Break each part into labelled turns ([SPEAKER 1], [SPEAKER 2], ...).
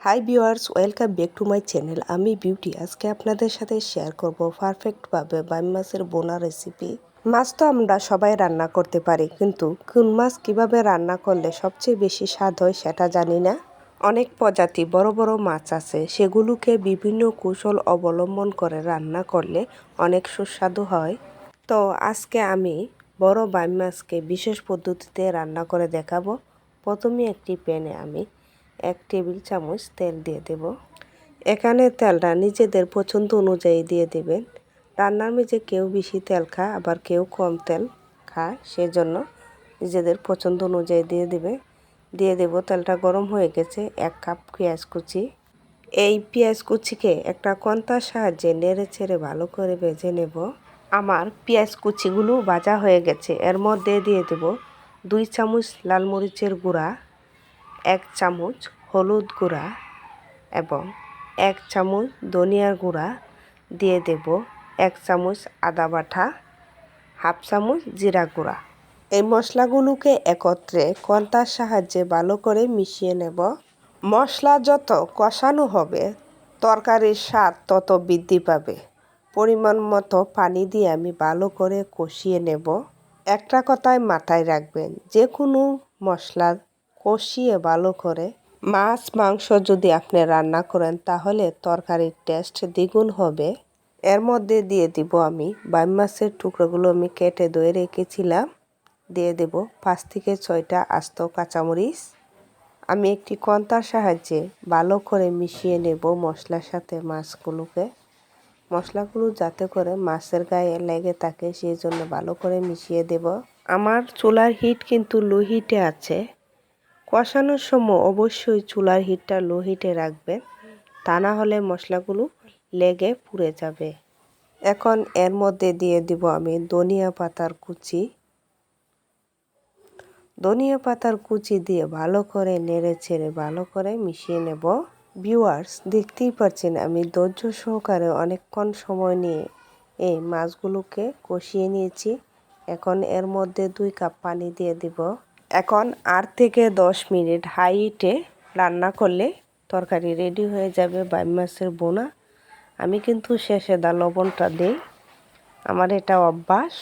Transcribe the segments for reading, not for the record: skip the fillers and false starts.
[SPEAKER 1] Hi viewers, welcome back to my channel. আমি beauty. আজকে আপনাদের সাথে শেয়ার করব পারফেক্টভাবে বাইম মাছের বোনা রেসিপি। মাছ তো আমরা সবাই রান্না করতে পারি, কিন্তু কোন মাছ কিভাবে রান্না করলে সবচেয়ে বেশি স্বাদ হয় সেটা জানি না। অনেক প্রজাতি বড় বড় মাছ আছে, সেগুলোকে বিভিন্ন কৌশল অবলম্বন করে রান্না করলে অনেক সুস্বাদু হয়। তো আজকে আমি বড় বাইম মাছকে বিশেষ পদ্ধতিতে রান্না করে দেখাবো। প্রথমে একটি প্যানে আমি 1 টেবিল চামচ তেল দিয়ে দেব। এখানে তেলটা নিজেদের পছন্দ অনুযায়ী দিয়ে দেবেন। রান্নার মেঝে কেউ বেশি তেল খায়, আবার কেউ কম তেল খায়, সেজন্য নিজেদের পছন্দ অনুযায়ী দিয়ে দেব। তেলটা গরম হয়ে গেছে। 1 কাপ পেঁয়াজ কুচি। এই পেঁয়াজ কুচিকে একটা কন্তার সাহায্যে নেড়ে ছেড়ে ভালো করে ভেজে নেব। আমার পেঁয়াজ কুচিগুলো ভাজা হয়ে গেছে। এর মধ্যে দিয়ে দেব 2 চামচ লাল মরিচের গুঁড়া, 1 চামচ হলুদ গুঁড়া এবং 1 চামচ ধনিয়ার গুঁড়া, দিয়ে দেব 1 চামচ আদা বাটা, হাফ চামচ জিরা গুঁড়া। এই মশলাগুলোকে একত্রে কন্তার সাহায্যে ভালো করে মিশিয়ে নেব। মশলা যত কষানো হবে তরকারির স্বাদ তত বৃদ্ধি পাবে। পরিমাণ মতো পানি দিয়ে আমি ভালো করে কষিয়ে নেব। একটা কথায় মাথায় রাখবেন, যে কোনো মশলা কষিয়ে ভালো করে মাছ মাংস যদি আপনি রান্না করেন তাহলে তরকারির টেস্ট দ্বিগুণ হবে। এর মধ্যে দিয়ে দিব আমি বাইম মাছের টুকরোগুলো আমি কেটে ধুয়ে রেখেছিলাম। দিয়ে দেব 5 থেকে 6টা আস্ত কাঁচামরিচ। আমি একটি কন্তার সাহায্যে ভালো করে মিশিয়ে নেব মশলার সাথে মাছগুলোকে। মশলাগুলো যাতে করে মাছের গায়ে লেগে থাকে সেই জন্য ভালো করে মিশিয়ে দেব। আমার চুলার হিট কিন্তু লো হিটে আছে। কষানোর সময় অবশ্যই চুলার হিটটা লো হিটে রাখবেন, তা না হলে মশলাগুলো লেগে পুড়ে যাবে। এখন এর মধ্যে দিয়ে দিব আমি ধনিয়া পাতার কুচি। ধনিয়া পাতার কুচি দিয়ে ভালো করে নেড়ে ছেড়ে ভালো করে মিশিয়ে নেব। ভিউয়ার্স, দেখতেই পাচ্ছেন আমি ধৈর্য সহকারে অনেকক্ষণ সময় নিয়ে এই মাছগুলোকে কষিয়ে নিয়েছি। এখন এর মধ্যে 2 কাপ পানি দিয়ে দিব। এখন 8 থেকে 10 মিনিট হাই হিটে রান্না করলে তরকারি রেডি হয়ে যাবে বাইম মাছের বোনা। আমি কিন্তু শেষে লবণটা দিই, আমার এটা অভ্যাস।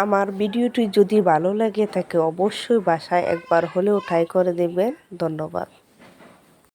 [SPEAKER 1] আমার ভিডিওটি যদি ভালো লাগে থাকে অবশ্যই বাসায় একবার হলেও ট্রাই করে দেবেন। ধন্যবাদ।